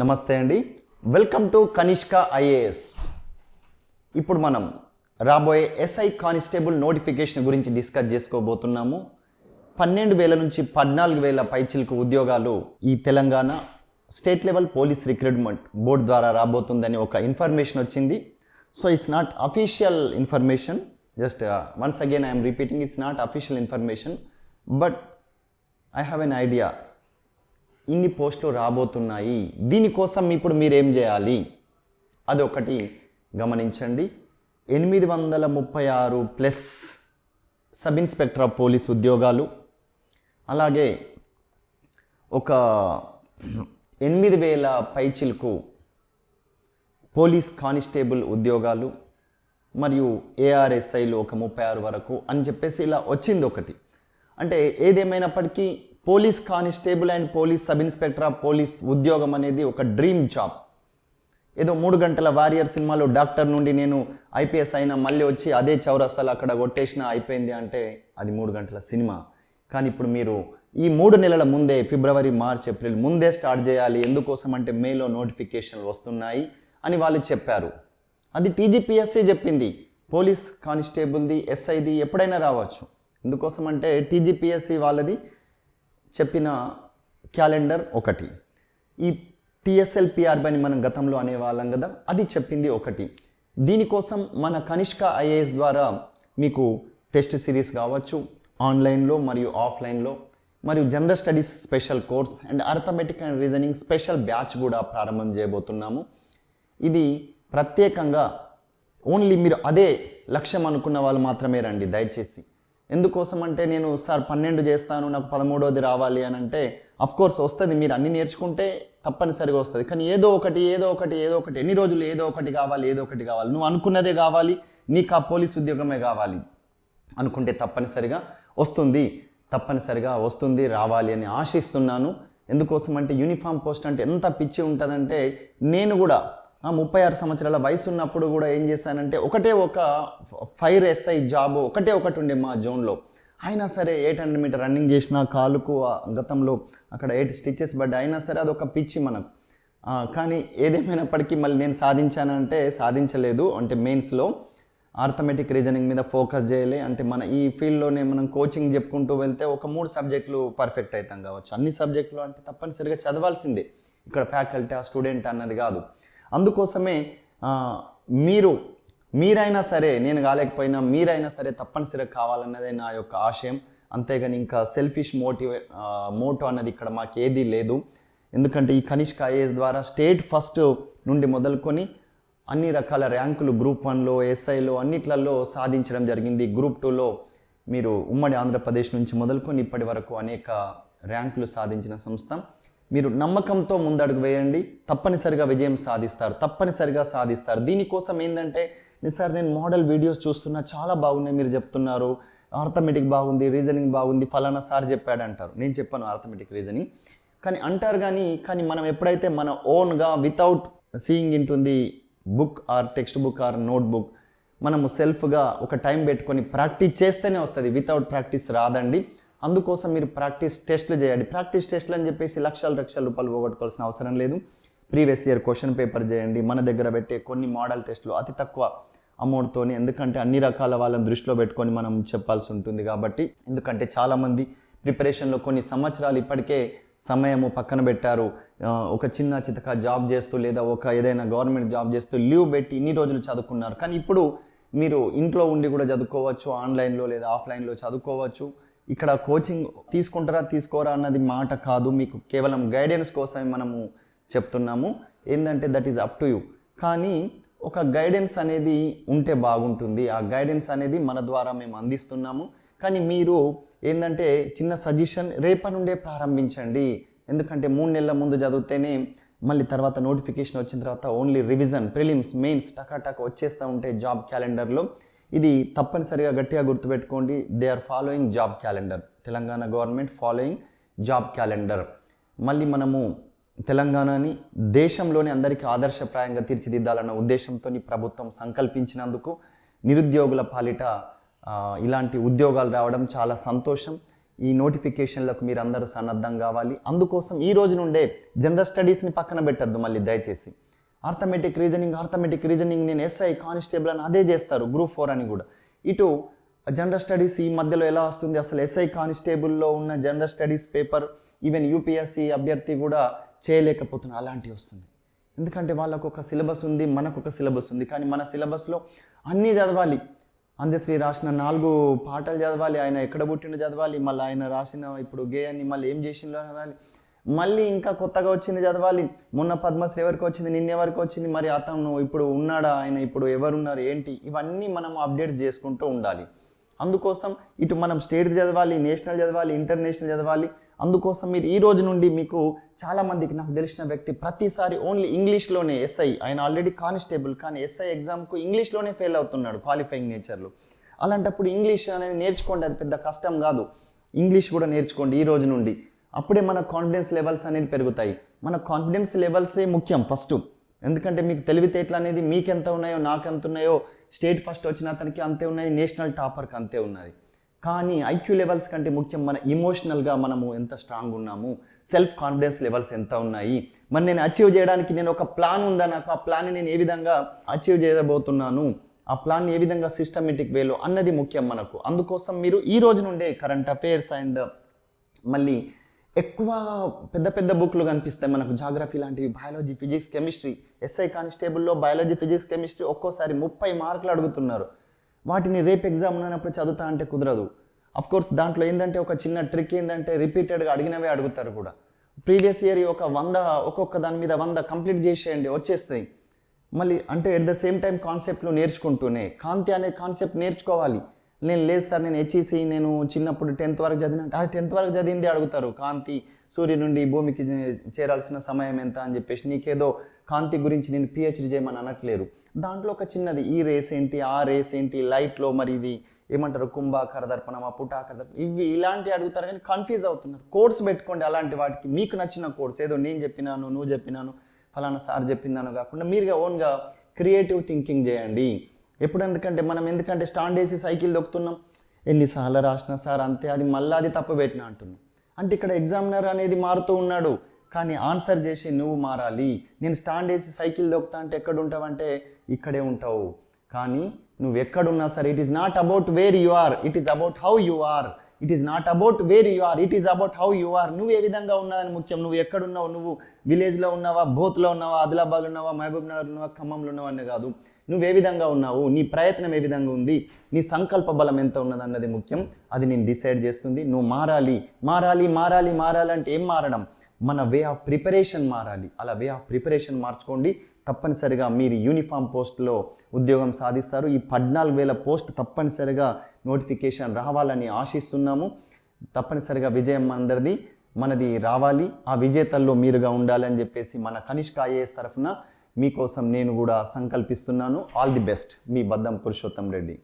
నమస్తే అండి. Welcome to Kanishka IAS. ఇప్పుడు మనం రాబోయే ఎస్ఐ కానిస్టేబుల్ నోటిఫికేషన్ గురించి డిస్కస్ చేసుకోబోతున్నాము. 12,000 నుంచి 14,000 పైచిలకు ఉద్యోగాలు ఈ Telangana state level police recruitment board ద్వారా రాబోతుందని ఒక ఇన్ఫర్మేషన్ వచ్చింది. So it's not official information, just once again I'm repeating, it's not official information, but I have an idea. ఇన్ని పోస్టులు రాబోతున్నాయి, దీనికోసం ఇప్పుడు మీరేం చేయాలి అదొకటి గమనించండి. 836 plus sub inspector of police ఉద్యోగాలు, అలాగే ఒక 8,000 పైచిలకు పోలీస్ కానిస్టేబుల్ ఉద్యోగాలు మరియు ఏఆర్ఎస్ఐలు ఒక 36 వరకు అని చెప్పేసి ఇలా వచ్చింది ఒకటి. అంటే ఏదేమైనప్పటికీ police constable and police sub inspector of police ఉద్యోగం అనేది ఒక డ్రీమ్ జాబ్. ఏదో 3 గంటల వారియర్ సినిమాలో డాక్టర్ నుండి నేను ఐపీఎస్ అయినా మళ్ళీ వచ్చి అదే చౌరస్తాలు అక్కడ కొట్టేసినా అయిపోయింది అంటే అది 3 గంటల సినిమా. కానీ ఇప్పుడు మీరు ఈ 3 నెలల ముందే, ఫిబ్రవరి, మార్చ్, ఏప్రిల్ ముందే స్టార్ట్ చేయాలి. ఎందుకోసం అంటే మేలో నోటిఫికేషన్లు వస్తున్నాయి అని వాళ్ళు చెప్పారు. అది టీజీపీఎస్సీ చెప్పింది. పోలీస్ కానిస్టేబుల్ది, ఎస్ఐది ఎప్పుడైనా రావచ్చు. ఎందుకోసం అంటే టీజీపీఎస్సీ వాళ్ళది చెప్పిన క్యాలెండర్ ఒకటి, ఈ టీఎస్ఎల్పిఆర్ అని మనం గతంలో అనేవాళ్ళం కదా, అది చెప్పింది ఒకటి. దీనికోసం మన కనిష్క ఐఏఎస్ ద్వారా మీకు టెస్ట్ సిరీస్ కావచ్చు, ఆన్లైన్లో మరియు ఆఫ్లైన్లో, మరియు general studies special course and arithmetic and reasoning special batch కూడా ప్రారంభం చేయబోతున్నాము. ఇది ప్రత్యేకంగా ఓన్లీ మీరు అదే లక్ష్యం అనుకున్న వాళ్ళు మాత్రమే రండి దయచేసి. ఎందుకోసం అంటే నేను సార్ 12 చేస్తాను, నాకు 13వది రావాలి అని అంటే అఫ్కోర్స్ వస్తుంది, మీరు అన్నీ నేర్చుకుంటే తప్పనిసరిగా వస్తుంది. కానీ ఏదో ఒకటి ఎన్ని రోజులు ఏదో ఒకటి కావాలి. నువ్వు అనుకున్నదే కావాలి, నీకు ఆ పోలీస్ ఉద్యోగమే కావాలి అనుకుంటే తప్పనిసరిగా వస్తుంది, రావాలి అని ఆశిస్తున్నాను. ఎందుకోసం అంటే యూనిఫామ్ పోస్ట్ అంటే ఎంత పిచ్చి ఉంటుందంటే, నేను కూడా 36 సంవత్సరాల వయసు ఉన్నప్పుడు కూడా ఏం చేశానంటే ఒక ఫైర్ ఎస్ఐ జాబ్ ఒకటి ఉండే మా జోన్లో. అయినా సరే 800 మీటర్ రన్నింగ్ చేసిన, కాలుకు గతంలో అక్కడ 8 స్టిచెస్ పడ్డాయి. అయినా సరే అదొక పిచ్చి మనకు. కానీ ఏదేమైనప్పటికీ మళ్ళీ నేను సాధించలేదు. అంటే మెయిన్స్లో ఆర్థమెటిక్ రీజనింగ్ మీద ఫోకస్ చేయలే. అంటే మన ఈ ఫీల్డ్లోనే మనం కోచింగ్ చెప్పుకుంటూ వెళ్తే ఒక 3 సబ్జెక్టులు పర్ఫెక్ట్ అవుతాం కావచ్చు. అన్ని సబ్జెక్టులు అంటే తప్పనిసరిగా చదవాల్సిందే, ఇక్కడ ఫ్యాకల్టీ స్టూడెంట్ అన్నది కాదు. అందుకోసమే మీరైనా సరే, నేను కాలేకపోయినా మీరైనా సరే తప్పనిసరిగా కావాలన్నదే నా యొక్క ఆశయం. అంతేగాని ఇంకా సెల్ఫిష్ మోటో అన్నది ఇక్కడ మాకు ఏదీ లేదు. ఎందుకంటే ఈ కనిష్క ఐఏఎస్ ద్వారా స్టేట్ ఫస్ట్ నుండి మొదలుకొని అన్ని రకాల ర్యాంకులు గ్రూప్ 1లో, ఎస్ఐలో అన్నిట్లలో సాధించడం జరిగింది. గ్రూప్ 2లో మీరు ఉమ్మడి ఆంధ్రప్రదేశ్ నుంచి మొదలుకొని ఇప్పటి వరకు అనేక ర్యాంకులు సాధించిన సంస్థ. మీరు నమ్మకంతో ముందడుగు వేయండి, తప్పనిసరిగా విజయం సాధిస్తారు. దీనికోసం ఏంటంటే, సార్ నేను మోడల్ వీడియోస్ చూస్తున్నా, చాలా బాగున్నాయి, మీరు చెప్తున్నారు ఆర్థమెటిక్ బాగుంది, రీజనింగ్ బాగుంది, ఫలానా సార్ చెప్పాడు అంటారు. నేను చెప్పాను ఆర్థమెటిక్ రీజనింగ్ కానీ అంటారు. కానీ మనం ఎప్పుడైతే మన ఓన్గా వితౌట్ సీయింగ్ ఇంటుంది book or textbook or notebook, మనము సెల్ఫ్గా ఒక టైం పెట్టుకొని ప్రాక్టీస్ చేస్తేనే వస్తుంది. వితౌట్ ప్రాక్టీస్ రాదండి. అందుకోసం మీరు ప్రాక్టీస్ టెస్ట్లు చేయండి. ప్రాక్టీస్ టెస్ట్లు అని చెప్పేసి లక్షల రూపాయలు పోగొట్టుకోవాల్సిన అవసరం లేదు. ప్రీవియస్ ఇయర్ క్వశ్చన్ పేపర్ చేయండి. మన దగ్గర పెట్టే కొన్ని మోడల్ టెస్టులు అతి తక్కువ అమౌంట్తోని, ఎందుకంటే అన్ని రకాల వాళ్ళని దృష్టిలో పెట్టుకొని మనం చెప్పాల్సి ఉంటుంది కాబట్టి. ఎందుకంటే చాలామంది ప్రిపరేషన్లో కొన్ని సంవత్సరాలు ఇప్పటికే సమయము పక్కన పెట్టారు. ఒక చిన్న చితక జాబ్ చేస్తూ లేదా ఏదైనా గవర్నమెంట్ జాబ్ చేస్తూ లీవ్ పెట్టి ఇన్ని రోజులు చదువుకున్నారు. కానీ ఇప్పుడు మీరు ఇంట్లో ఉండి కూడా చదువుకోవచ్చు, ఆన్లైన్లో లేదా ఆఫ్లైన్లో చదువుకోవచ్చు. ఇక్కడ కోచింగ్ తీసుకుంటారా తీసుకోరా అన్నది మాట కాదు, మీకు కేవలం గైడెన్స్ కోసమే మనము చెప్తున్నాము. ఏంటంటే that is up to you. కానీ ఒక గైడెన్స్ అనేది ఉంటే బాగుంటుంది. ఆ గైడెన్స్ అనేది మన ద్వారా మేము అందిస్తున్నాము. కానీ మీరు ఏంటంటే చిన్న సజెషన్, రేపటి నుండే ప్రారంభించండి. ఎందుకంటే 3 నెలల ముందు చదివితేనే మళ్ళీ తర్వాత నోటిఫికేషన్ వచ్చిన తర్వాత ఓన్లీ రివిజన్, ప్రిలిమ్స్, మెయిన్స్ టకాటక వచ్చేస్తూ ఉంటాయి జాబ్ క్యాలెండర్లో. ఇది తప్పనిసరిగా గట్టిగా గుర్తుపెట్టుకోండి. They are following job calendar. Telangana government following job calendar. మళ్ళీ మనము తెలంగాణని దేశంలోనే అందరికీ ఆదర్శప్రాయంగా తీర్చిదిద్దాలన్న ఉద్దేశంతో ప్రభుత్వం సంకల్పించినందుకు నిరుద్యోగుల పాలిట ఇలాంటి ఉద్యోగాలు రావడం చాలా సంతోషం. ఈ నోటిఫికేషన్లకు మీరు అందరూ సన్నద్ధం కావాలి. అందుకోసం ఈ రోజు నుండే జనరల్ స్టడీస్ని పక్కన పెట్టద్దు మళ్ళీ దయచేసి. ఆర్థమెటిక్ రీజనింగ్ నేను ఎస్ఐ కానిస్టేబుల్ అని అదే చేస్తారు, గ్రూప్ 4 అని కూడా. ఇటు జనరల్ స్టడీస్ ఈ మధ్యలో ఎలా వస్తుంది, అసలు ఎస్ఐ కానిస్టేబుల్లో ఉన్న general studies paper even UPSC అభ్యర్థి కూడా చేయలేకపోతున్నారు, అలాంటివి వస్తుంది. ఎందుకంటే వాళ్ళకు ఒక సిలబస్ ఉంది, మనకు ఒక సిలబస్ ఉంది. కానీ మన సిలబస్లో అన్నీ చదవాలి. అందశ్రీ రాసిన 4 పాటలు చదవాలి, ఆయన ఎక్కడ పుట్టిండో చదవాలి, మళ్ళీ ఆయన రాసిన ఇప్పుడు గేయాన్ని మళ్ళీ ఏం చేసిందో చదవాలి, మళ్ళీ ఇంకా కొత్తగా వచ్చింది చదవాలి. మొన్న పద్మశ్రీ ఎవరికి వచ్చింది, నిన్నెవరికి వచ్చింది, మరి అతను ఇప్పుడు ఉన్నాడా, ఆయన ఇప్పుడు ఎవరున్నారు ఏంటి, ఇవన్నీ మనం అప్డేట్స్ చేసుకుంటూ ఉండాలి. అందుకోసం ఇటు మనం స్టేట్ చదవాలి, నేషనల్ చదవాలి, ఇంటర్నేషనల్ చదవాలి. అందుకోసం మీరు ఈ రోజు నుండి మీకు చాలామందికి నాకు తెలిసిన వ్యక్తి ప్రతిసారి ఓన్లీ ఇంగ్లీష్లోనే ఎస్ఐ, ఆయన ఆల్రెడీ కానిస్టేబుల్ కానీ ఎస్ఐ ఎగ్జామ్కు ఇంగ్లీష్లోనే ఫెయిల్ అవుతున్నాడు క్వాలిఫైయింగ్ నేచర్లో. అలాంటప్పుడు ఇంగ్లీష్ అనేది నేర్చుకోండి, అది పెద్ద కష్టం కాదు. ఇంగ్లీష్ కూడా నేర్చుకోండి ఈ రోజు నుండి. అప్పుడే మన కాన్ఫిడెన్స్ లెవెల్స్ అనేది పెరుగుతాయి. మన కాన్ఫిడెన్స్ లెవెల్సే ముఖ్యం ఫస్ట్. ఎందుకంటే మీకు తెలివితేటలు అనేది మీకు ఎంత ఉన్నాయో నాకు ఎంత ఉన్నాయో, స్టేట్ ఫస్ట్ వచ్చిన అతనికి అంతే ఉన్నది, నేషనల్ టాపర్కి అంతే ఉన్నది. కానీ ఐక్యూ లెవెల్స్ కంటే ముఖ్యం మన ఇమోషనల్గా మనము ఎంత స్ట్రాంగ్ ఉన్నాము, సెల్ఫ్ కాన్ఫిడెన్స్ లెవెల్స్ ఎంత ఉన్నాయి, మరి నేను అచీవ్ చేయడానికి నేను ఒక ప్లాన్ ఉందా, నాకు ఆ ప్లాన్ని నేను ఏ విధంగా అచీవ్ చేయబోతున్నాను, ఆ ప్లాన్ ఏ విధంగా సిస్టమేటిక్ వేలో అన్నది ముఖ్యం మనకు. అందుకోసం మీరు ఈ రోజు నుండే కరెంట్ అఫైర్స్ అండ్ మళ్ళీ ఎక్కువ పెద్ద పెద్ద బుక్లు కనిపిస్తాయి మనకు, జాగ్రఫీ లాంటివి, బయాలజీ, ఫిజిక్స్, కెమిస్ట్రీ. ఎస్ఐ కానిస్టేబుల్లో బయాలజీ, ఫిజిక్స్, కెమిస్ట్రీ ఒక్కోసారి 30 మార్కులు అడుగుతున్నారు. వాటిని రేపు ఎగ్జామ్ ఉన్నప్పుడు చదువుతా అంటే కుదరదు. అఫ్కోర్స్ దాంట్లో ఏంటంటే ఒక చిన్న ట్రిక్ ఏంటంటే రిపీటెడ్గా అడిగినవే అడుగుతారు కూడా. ప్రీవియస్ ఇయర్ ఒక 100 ఒక్కొక్క దాని మీద 100 కంప్లీట్ చేసేయండి, వచ్చేస్తాయి. మళ్ళీ అంటే ఎట్ ద సేమ్ టైం కాన్సెప్ట్లు నేర్చుకుంటూనే కాంతి అనే కాన్సెప్ట్ నేర్చుకోవాలి. నేను లేదు సార్, నేను హెచ్ఈసి నేను చిన్నప్పుడు 10th వరకు చదివిన, అది 10th వరకు చదివింది అడుగుతారు. కాంతి సూర్యుడి నుండి భూమికి చేరాల్సిన సమయం ఎంత అని చెప్పేసి, నీకేదో కాంతి గురించి నేను పిహెచ్డి చేయమని అనట్లేరు. దాంట్లో ఒక చిన్నది, ఈ రేస్ ఏంటి, ఆ రేస్ ఏంటి, లైట్లో మరి ఇది ఏమంటారు, కుంభాకార దర్పణమా, పుటాకార దర్పణం, ఇవి ఇలాంటివి అడుగుతారు. కానీ కన్ఫ్యూజ్ అవుతున్నారు. కోర్స్ పెట్టుకోండి అలాంటి వాటికి, మీకు నచ్చిన కోర్స్. ఏదో నేను చెప్పినాను, నువ్వు చెప్పినాను, ఫలానా సార్ చెప్పినాను కాకుండా మీరుగా ఓన్గా క్రియేటివ్ థింకింగ్ చేయండి. ఎప్పుడు ఎందుకంటే మనం ఎందుకంటే స్టాండ్ వేసి సైకిల్ దొక్కుతున్నాం, ఎన్నిసార్లు రాసినా సార్ అంతే, అది మళ్ళీ అది తప్పు పెట్టినా అంటున్నాం. అంటే ఇక్కడ ఎగ్జామినర్ అనేది మారుతూ ఉన్నాడు, కానీ ఆన్సర్ చేసి నువ్వు మారాలి. నేను స్టాండ్ వేసి సైకిల్ దొక్కుతా అంటే ఎక్కడ ఉంటావంటే ఇక్కడే ఉంటావు. కానీ నువ్వు ఎక్కడున్నా సరే, it is not about where you are, it is about how you are. It is not about where you are, it is about how you are. నువ్వు ఏ విధంగా ఉన్నావని ముఖ్యం. నువ్వు ఎక్కడున్నావు, నువ్వు విలేజ్లో ఉన్నావా, బోత్లో ఉన్నావా, ఆదిలాబాద్లో ఉన్నావా, మహబూబ్ నగర్ ఉన్నావా, ఖమ్మంలో ఉన్నావా అనే కాదు. నువ్వు ఏ విధంగా ఉన్నావు, నీ ప్రయత్నం ఏ విధంగా ఉంది, నీ సంకల్ప బలం ఎంత ఉన్నది అన్నది ముఖ్యం. అది నేను డిసైడ్ చేస్తుంది. నువ్వు మారాలి మారాలి మారాలి మారాలి అంటే ఏం మారడం, మన వే ఆఫ్ ప్రిపరేషన్ మారాలి. అలా వే ఆఫ్ ప్రిపరేషన్ మార్చుకోండి. తప్పనిసరిగా మీరు యూనిఫామ్ పోస్ట్లో ఉద్యోగం సాధిస్తారు. ఈ 14,000 పోస్ట్ తప్పనిసరిగా నోటిఫికేషన్ రావాలని ఆశిస్తున్నాము. తప్పనిసరిగా విజయం అందరిది, మనది రావాలి. ఆ విజేతల్లో మీరుగా ఉండాలని చెప్పేసి మన కనిష్క ఐఏఎస్ తరఫున మీకోసం నేను కూడా సంకల్పిస్తున్నాను. All the best. మీ బద్దం పురుషోత్తం రెడ్డి.